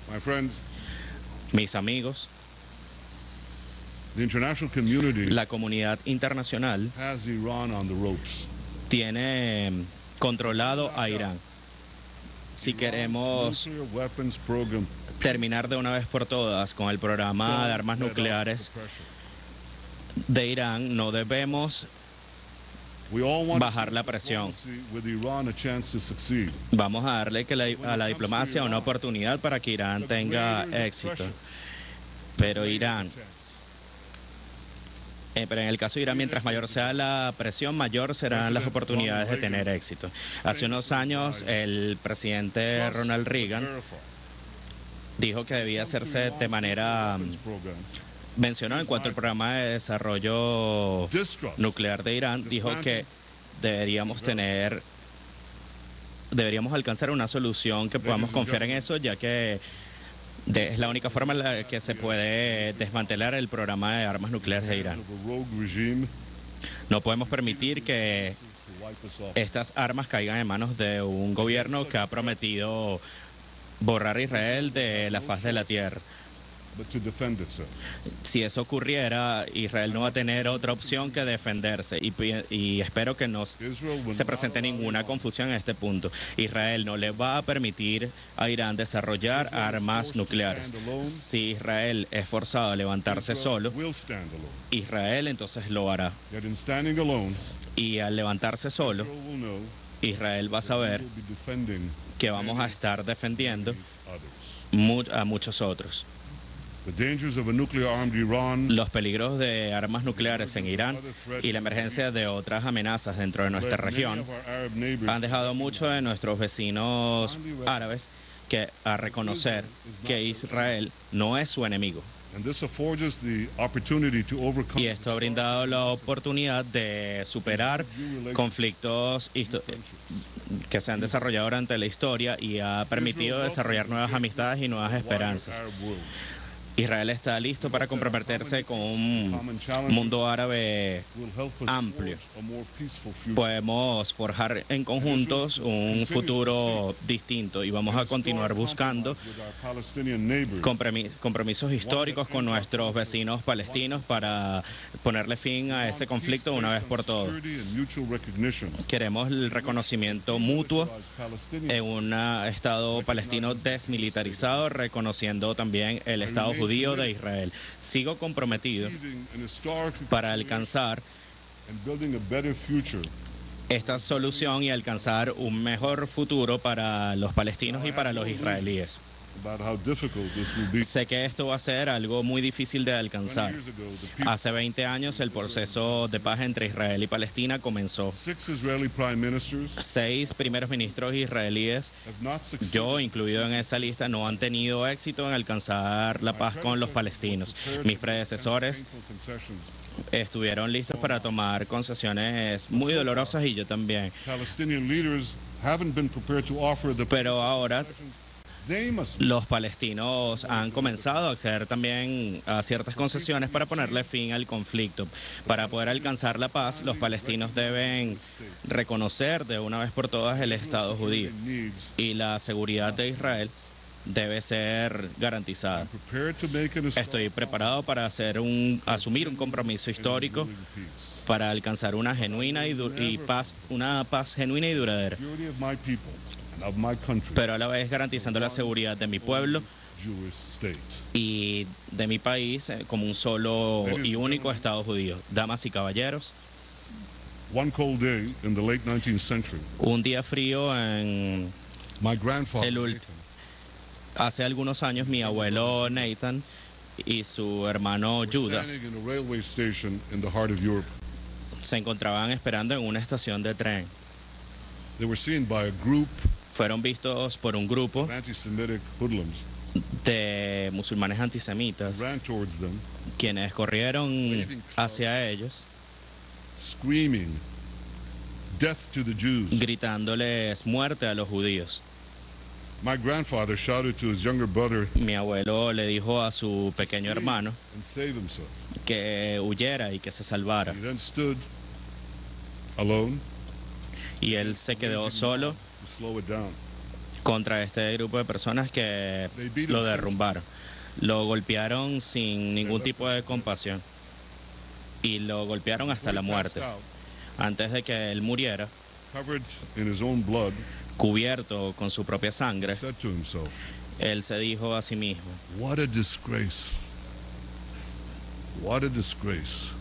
My friends, Mis amigos, the international community la comunidad internacional has Iran on the ropes. tiene controlado a Irán. Si Iran's queremos nuclear weapons program terminar de una vez por todas con el programa de armas don't let up nucleares the pressure. de Irán, no debemos We all want bajar la presión. diplomacy with Iran a chance to succeed. Vamos a darle a la diplomacia una oportunidad para que Irán tenga éxito. Pero Irán, pero en el caso de Irán, mientras mayor sea la presión, mayor serán las oportunidades de tener éxito. Hace unos años, el presidente Ronald Reagan dijo que debía hacerse de manera, mencionó en cuanto al programa de desarrollo nuclear de Irán, dijo que deberíamos alcanzar una solución que podamos confiar en eso, ya que es la única forma en la que se puede desmantelar el programa de armas nucleares de Irán. No podemos permitir que estas armas caigan en manos de un gobierno que ha prometido borrar a Israel de la faz de la tierra. Si eso ocurriera, Israel no va a tener otra opción que defenderse y espero que no se presente ninguna confusión en este punto. Israel no le va a permitir a Irán desarrollar armas nucleares. Si Israel es forzado a levantarse solo, Israel entonces lo hará. Y al levantarse solo, Israel va a saber que vamos a estar defendiendo a muchos otros. Los peligros de armas nucleares en Irán y la emergencia de otras amenazas dentro de nuestra región han dejado a muchos de nuestros vecinos árabes a reconocer que Israel no es su enemigo. Y esto ha brindado la oportunidad de superar conflictos que se han desarrollado durante la historia y ha permitido desarrollar nuevas amistades y nuevas esperanzas. Israel está listo para comprometerse con un mundo árabe amplio. Podemos forjar en conjuntos un futuro distinto y vamos a continuar buscando compromisos históricos con nuestros vecinos palestinos para ponerle fin a ese conflicto una vez por todas. Queremos el reconocimiento mutuo en un Estado palestino desmilitarizado, reconociendo también el Estado judío de Israel. Sigo comprometido para alcanzar esta solución y alcanzar un mejor futuro para los palestinos y para los israelíes. Sé que esto va a ser algo muy difícil de alcanzar. Hace 20 años el proceso de paz entre Israel y Palestina comenzó. 6 primeros ministros israelíes, yo incluido en esa lista, no han tenido éxito en alcanzar la paz con los palestinos. Mis predecesores estuvieron listos para tomar concesiones muy dolorosas y yo también. Pero ahora los palestinos han comenzado a acceder también a ciertas concesiones para ponerle fin al conflicto. Para poder alcanzar la paz, los palestinos deben reconocer de una vez por todas el Estado judío y la seguridad de Israel debe ser garantizada. Estoy preparado para asumir un compromiso histórico para alcanzar una paz genuina y duradera, pero a la vez garantizando la seguridad de mi pueblo y de mi país como un solo y único Estado judío. Damas y caballeros, un día frío hace algunos años, mi abuelo Nathan y su hermano Judah se encontraban esperando en una estación de tren. Fueron vistos por un grupo de musulmanes antisemitas, quienes corrieron hacia ellos, gritándoles muerte a los judíos. Mi abuelo le dijo a su pequeño hermano que huyera y que se salvara. Y él se quedó solo contra este grupo de personas que lo derrumbaron. Lo golpearon sin ningún tipo de compasión y lo golpearon hasta la muerte. Antes de que él muriera, Covered in his own blood, cubierto con su propia sangre, said to himself, él se dijo a sí mismo: "What a disgrace. What a disgrace.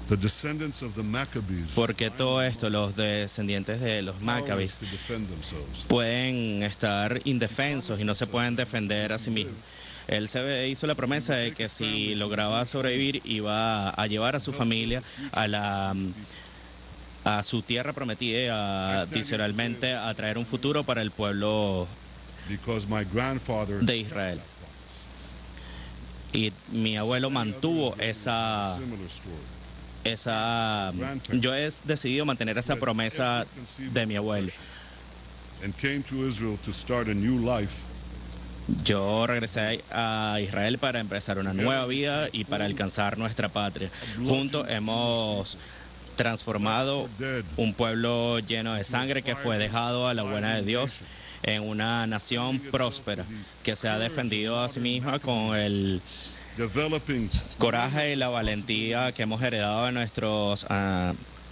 The descendants of the Maccabees ¿por qué todo esto los descendientes de los powerless Maccabis to defend themselves?" pueden estar indefensos y no se pueden defender a sí mismos? Él hizo la promesa de que si lograba sobrevivir iba a llevar a su familia a su tierra prometida y adicionalmente a traer un futuro para el pueblo Because my grandfather de Israel. Y mi abuelo mantuvo esa... Yo he decidido mantener esa promesa de mi abuelo. and came to Israel to start a new life. Yo regresé a Israel para empezar una nueva vida y para alcanzar nuestra patria. Juntos hemos transformado un pueblo lleno de sangre que fue dejado a la buena de Dios en una nación próspera que se ha defendido a sí misma con el Developing coraje y la valentía que hemos heredado de nuestros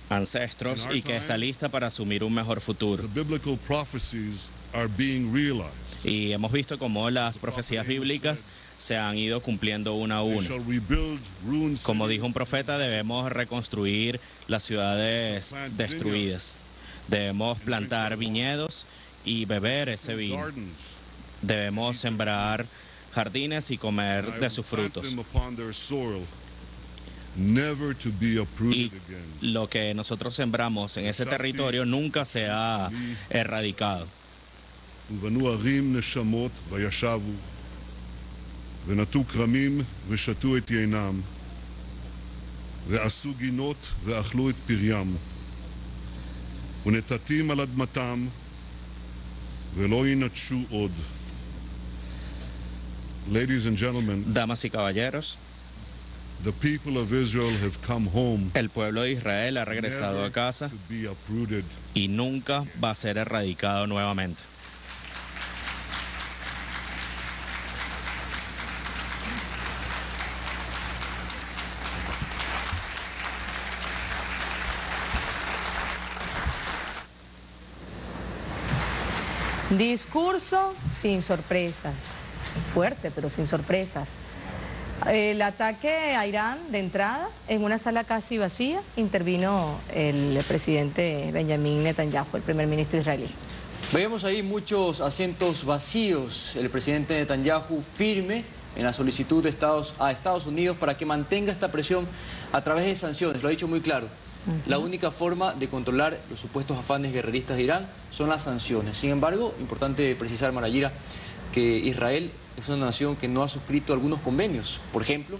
ancestros y que está lista para asumir un mejor futuro. the biblical prophecies are being realized. Y hemos visto cómo las profecías bíblicas se han ido cumpliendo una a They una. shall rebuild ruined Como dijo un cities profeta, debemos reconstruir las ciudades destruidas. Debemos plantar viñedos y beber ese and vino. gardens, Debemos sembrar jardines y comer and I de will sus plant frutos. them upon their soil, never to be uprooted Y again. lo que nosotros sembramos en ese territorio nunca se ha erradicado. ובנו ערים נשמות וישבו, ונטעו כרמים ושתו את יינם, ועשו גינות ואכלו את פריים, ונטעתים על אדמתם, ולא ינטשו עוד. Ladies and gentlemen, Damas y caballeros, the people of Israel have come home, el pueblo de Israel ha regresado never a casa to be uprooted. y nunca va a ser erradicado nuevamente. Discurso sin sorpresas. Fuerte, pero sin sorpresas. El ataque a Irán de entrada, en una sala casi vacía, intervino el presidente Benjamin Netanyahu, el primer ministro israelí. Veíamos ahí muchos asientos vacíos. El presidente Netanyahu firme en la solicitud de a Estados Unidos para que mantenga esta presión a través de sanciones. Lo ha dicho muy claro. La única forma de controlar los supuestos afanes guerreristas de Irán son las sanciones. Sin embargo, importante precisar, Marayira, que Israel es una nación que no ha suscrito algunos convenios. Por ejemplo,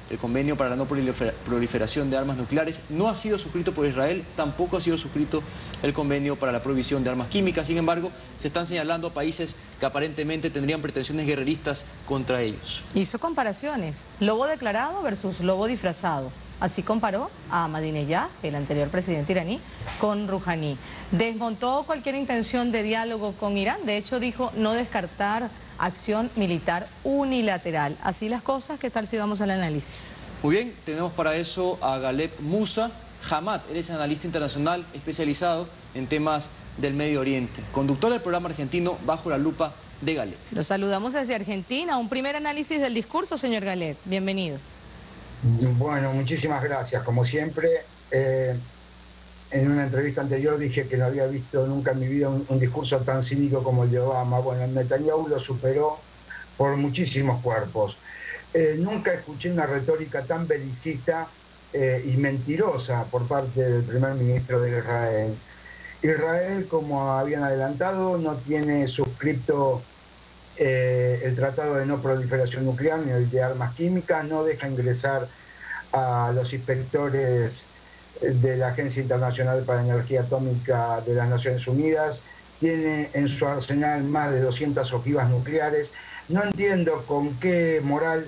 el convenio para la no proliferación de armas nucleares no ha sido suscrito por Israel, tampoco ha sido suscrito el convenio para la prohibición de armas químicas. Sin embargo, se están señalando a países que aparentemente tendrían pretensiones guerreristas contra ellos. Hizo comparaciones, lobo declarado versus lobo disfrazado. Así comparó a Ahmadinejad, el anterior presidente iraní, con Rouhani. Desmontó cualquier intención de diálogo con Irán. De hecho, dijo no descartar acción militar unilateral. Así las cosas, ¿qué tal si vamos al análisis? Muy bien, tenemos para eso a Galeb Musa Hamad. Él es analista internacional especializado en temas del Medio Oriente. Conductor del programa argentino Bajo la Lupa de Galeb. Lo saludamos desde Argentina. Un primer análisis del discurso, señor Galeb. Bienvenido. Bueno, muchísimas gracias. Como siempre, en una entrevista anterior dije que no había visto nunca en mi vida un discurso tan cínico como el de Obama. Bueno, Netanyahu lo superó por muchísimos cuerpos. Nunca escuché una retórica tan belicista y mentirosa por parte del primer ministro de Israel. Israel, como habían adelantado, no tiene suscrito el Tratado de No Proliferación Nuclear ni el de Armas Químicas, no deja ingresar a los inspectores de la Agencia Internacional para la Energía Atómica de las Naciones Unidas, tiene en su arsenal más de 200 ojivas nucleares. No entiendo con qué moral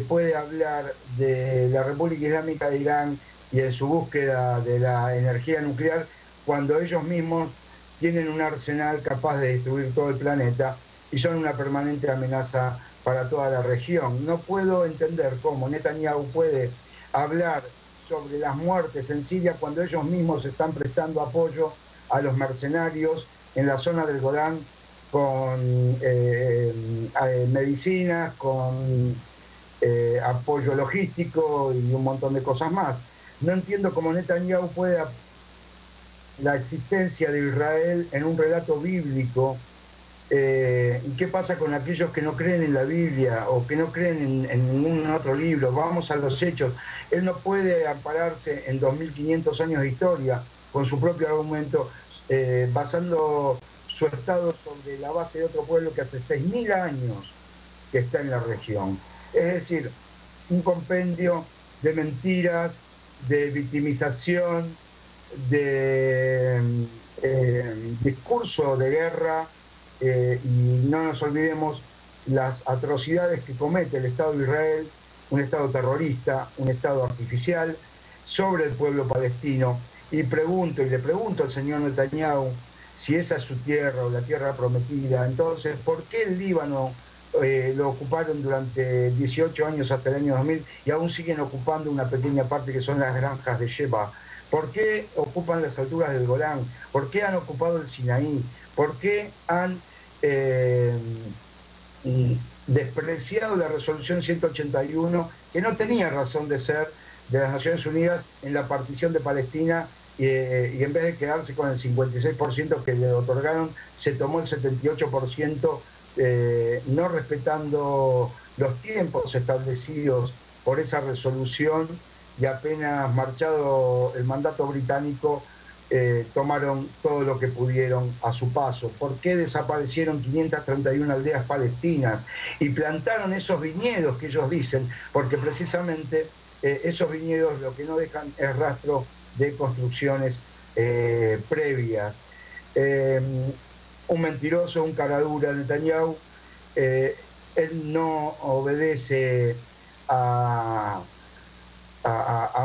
puede hablar de la República Islámica de Irán y de su búsqueda de la energía nuclear cuando ellos mismos tienen un arsenal capaz de destruir todo el planeta y son una permanente amenaza para toda la región. No puedo entender cómo Netanyahu puede hablar sobre las muertes en Siria cuando ellos mismos están prestando apoyo a los mercenarios en la zona del Golán con medicinas, con apoyo logístico y un montón de cosas más. No entiendo cómo Netanyahu puede la existencia de Israel en un relato bíblico. ¿Y qué pasa con aquellos que no creen en la Biblia o que no creen en ningún otro libro? Vamos a los hechos. Él no puede ampararse en 2500 años de historia con su propio argumento, basando su estado sobre la base de otro pueblo que hace 6000 años que está en la región. Es decir, un compendio de mentiras, de victimización, de discurso de guerra, y no nos olvidemos las atrocidades que comete el Estado de Israel, un Estado terrorista, un Estado artificial, sobre el pueblo palestino. Y le pregunto al señor Netanyahu si esa es su tierra o la tierra prometida. Entonces, ¿por qué el Líbano lo ocuparon durante 18 años hasta el año 2000 y aún siguen ocupando una pequeña parte que son las granjas de Sheba? ¿Por qué ocupan las alturas del Golán? ¿Por qué han ocupado el Sinaí? ¿Por qué han despreciado la resolución 181, que no tenía razón de ser, de las Naciones Unidas en la partición de Palestina, y en vez de quedarse con el 56% que le otorgaron, se tomó el 78%, no respetando los tiempos establecidos por esa resolución, y apenas marchado el mandato británico, tomaron todo lo que pudieron a su paso? ¿Por qué desaparecieron 531 aldeas palestinas y plantaron esos viñedos que ellos dicen? Porque precisamente esos viñedos lo que no dejan es rastro de construcciones previas. Un mentiroso, un caradura, Netanyahu. Él no obedece a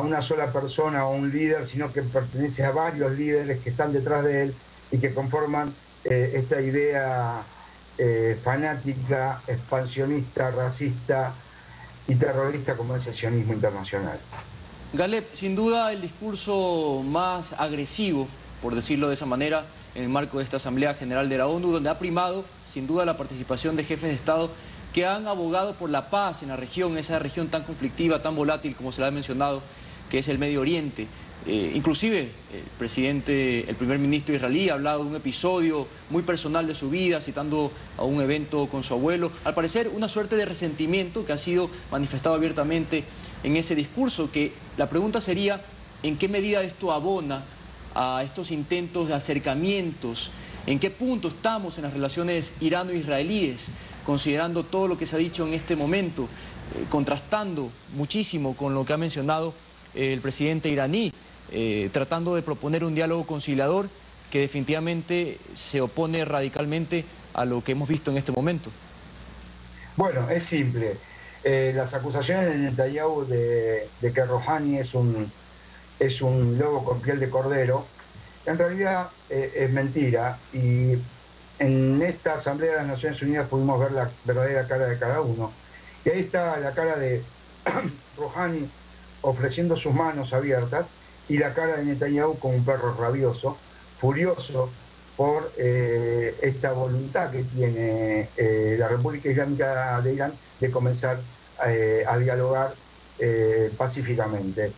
una sola persona o un líder, sino que pertenece a varios líderes que están detrás de él y que conforman esta idea fanática, expansionista, racista y terrorista como es el sionismo internacional. Galeb, sin duda el discurso más agresivo, por decirlo de esa manera, en el marco de esta Asamblea General de la ONU, donde ha primado sin duda la participación de jefes de Estado que han abogado por la paz en la región, esa región tan conflictiva, tan volátil como se la ha mencionado, que es el Medio Oriente. Inclusive el primer ministro israelí ha hablado de un episodio muy personal de su vida, citando a un evento con su abuelo. Al parecer, una suerte de resentimiento que ha sido manifestado abiertamente en ese discurso, que la pregunta sería, ¿en qué medida esto abona a estos intentos de acercamientos? ¿En qué punto estamos en las relaciones irano-israelíes, considerando todo lo que se ha dicho en este momento, contrastando muchísimo con lo que ha mencionado el presidente iraní, tratando de proponer un diálogo conciliador que definitivamente se opone radicalmente a lo que hemos visto en este momento? Bueno, es simple. Las acusaciones de Netanyahu de que Rouhani es un lobo con piel de cordero, en realidad es mentira, y en esta Asamblea de las Naciones Unidas pudimos ver la verdadera cara de cada uno. Y ahí está la cara de Rouhani ofreciendo sus manos abiertas y la cara de Netanyahu como un perro rabioso, furioso por esta voluntad que tiene la República Islámica de Irán de comenzar a dialogar pacíficamente.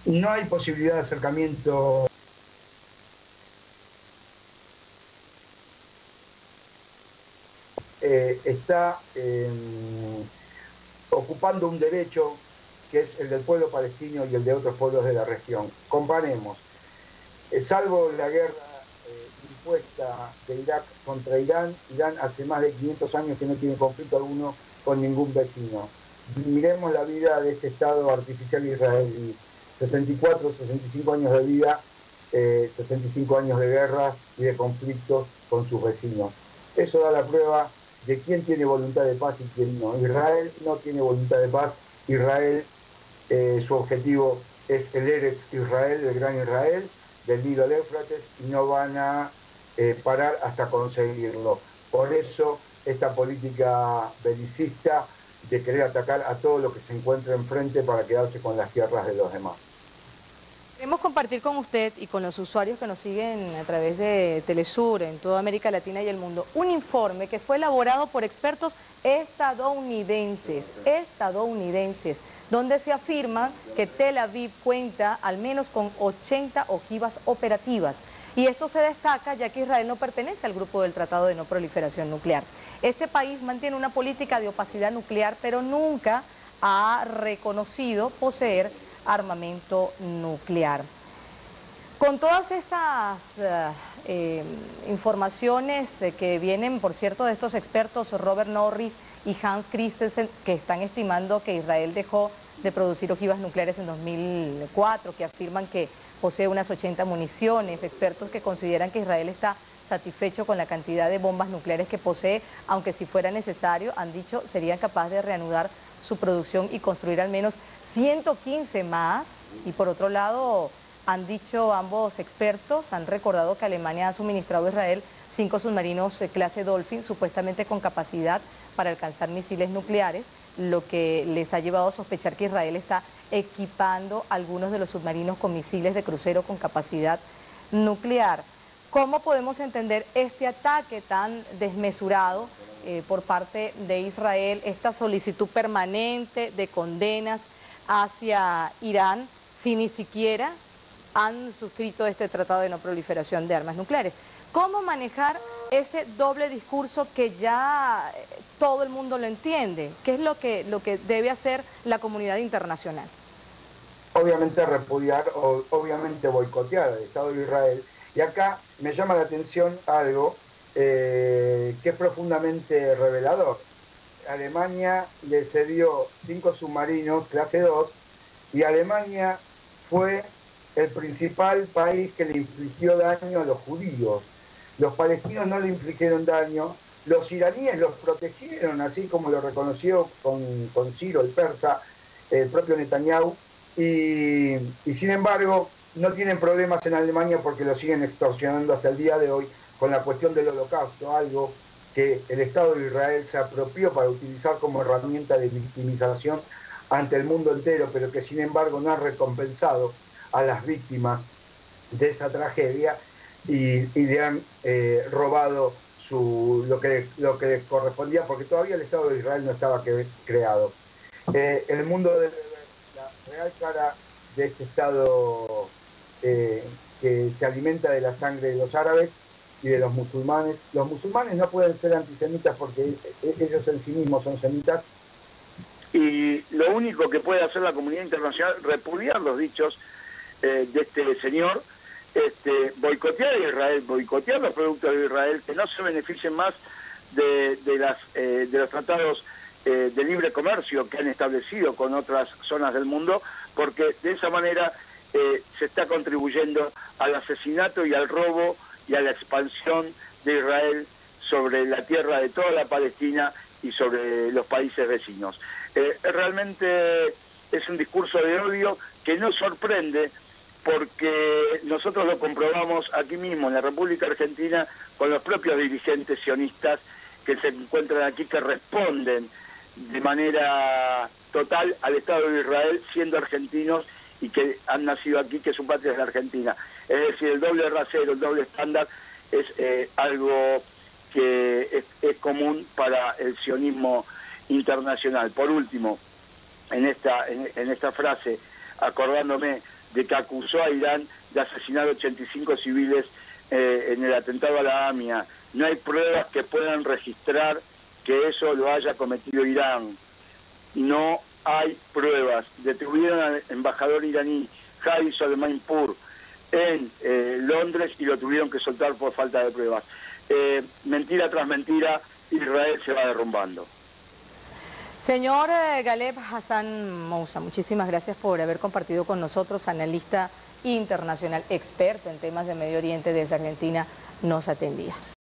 No hay posibilidad de acercamiento está ocupando un derecho que es el del pueblo palestino y el de otros pueblos de la región. Comparemos, salvo la guerra impuesta de Irak contra Irán, Irán hace más de 500 años que no tiene conflicto alguno con ningún vecino. Miremos la vida de este Estado artificial israelí, 64, 65 años de vida, 65 años de guerra y de conflictos con sus vecinos. Eso da la prueba de quién tiene voluntad de paz y quién no. Israel no tiene voluntad de paz. Israel, su objetivo es el Eretz Israel, el Gran Israel, del Nilo al Éufrates y no van a parar hasta conseguirlo. Por eso esta política belicista de querer atacar a todo lo que se encuentra enfrente para quedarse con las tierras de los demás. Queremos compartir con usted y con los usuarios que nos siguen a través de Telesur en toda América Latina y el mundo un informe que fue elaborado por expertos estadounidenses, donde se afirma que Tel Aviv cuenta al menos con 80 ojivas operativas. Y esto se destaca ya que Israel no pertenece al grupo del Tratado de No Proliferación Nuclear. Este país mantiene una política de opacidad nuclear, pero nunca ha reconocido poseer armamento nuclear. Con todas esas informaciones que vienen, por cierto, de estos expertos Robert Norris y Hans Christensen, que están estimando que Israel dejó de producir ojivas nucleares en 2004, que afirman que posee unas 80 municiones, expertos que consideran que Israel está satisfecho con la cantidad de bombas nucleares que posee, aunque si fuera necesario, han dicho, serían capaces de reanudar su producción y construir al menos 115 más. Y por otro lado, han dicho ambos expertos, han recordado que Alemania ha suministrado a Israel 5 submarinos clase Dolphin, supuestamente con capacidad para alcanzar misiles nucleares, lo que les ha llevado a sospechar que Israel está equipando algunos de los submarinos con misiles de crucero con capacidad nuclear. ¿Cómo podemos entender este ataque tan desmesurado por parte de Israel, esta solicitud permanente de condenas hacia Irán, si ni siquiera han suscrito este tratado de no proliferación de armas nucleares? ¿Cómo manejar ese doble discurso que ya todo el mundo lo entiende? ¿Qué es lo que debe hacer la comunidad internacional? Obviamente repudiar, obviamente boicotear al Estado de Israel. Y acá me llama la atención algo que es profundamente revelador. Alemania le cedió 5 submarinos clase 2 y Alemania fue el principal país que le infligió daño a los judíos. Los palestinos no le infligieron daño, los iraníes los protegieron, así como lo reconoció con Ciro, el persa, el propio Netanyahu, y sin embargo no tienen problemas en Alemania porque lo siguen extorsionando hasta el día de hoy con la cuestión del holocausto, algo que el Estado de Israel se apropió para utilizar como herramienta de victimización ante el mundo entero, pero que sin embargo no ha recompensado a las víctimas de esa tragedia y le han robado lo que les correspondía, porque todavía el Estado de Israel no estaba creado. El mundo debe ver la real cara de este Estado que se alimenta de la sangre de los árabes y de los musulmanes. Los musulmanes no pueden ser antisemitas porque ellos en sí mismos son semitas. Y lo único que puede hacer la comunidad internacional es repudiar los dichos de este señor, boicotear a Israel, boicotear los productos de Israel, que no se beneficien más de los tratados de libre comercio que han establecido con otras zonas del mundo, porque de esa manera se está contribuyendo al asesinato y al robo y a la expansión de Israel sobre la tierra de toda la Palestina y sobre los países vecinos. Realmente es un discurso de odio que no sorprende, porque nosotros lo comprobamos aquí mismo en la República Argentina con los propios dirigentes sionistas que se encuentran aquí, que responden de manera total al Estado de Israel siendo argentinos y que han nacido aquí, que su patria es la Argentina. Es decir, el doble rasero, el doble estándar es algo que es común para el sionismo internacional. Por último, en esta frase, acordándome de que acusó a Irán de asesinar 85 civiles en el atentado a la AMIA. No hay pruebas que puedan registrar que eso lo haya cometido Irán. No hay pruebas. Detuvieron al embajador iraní, Hadi Soleimanpour, en Londres y lo tuvieron que soltar por falta de pruebas. Mentira tras mentira, Israel se va derrumbando. Señor Galeb Hassan Moussa, muchísimas gracias por haber compartido con nosotros, analista internacional, experto en temas de Medio Oriente desde Argentina, nos atendía.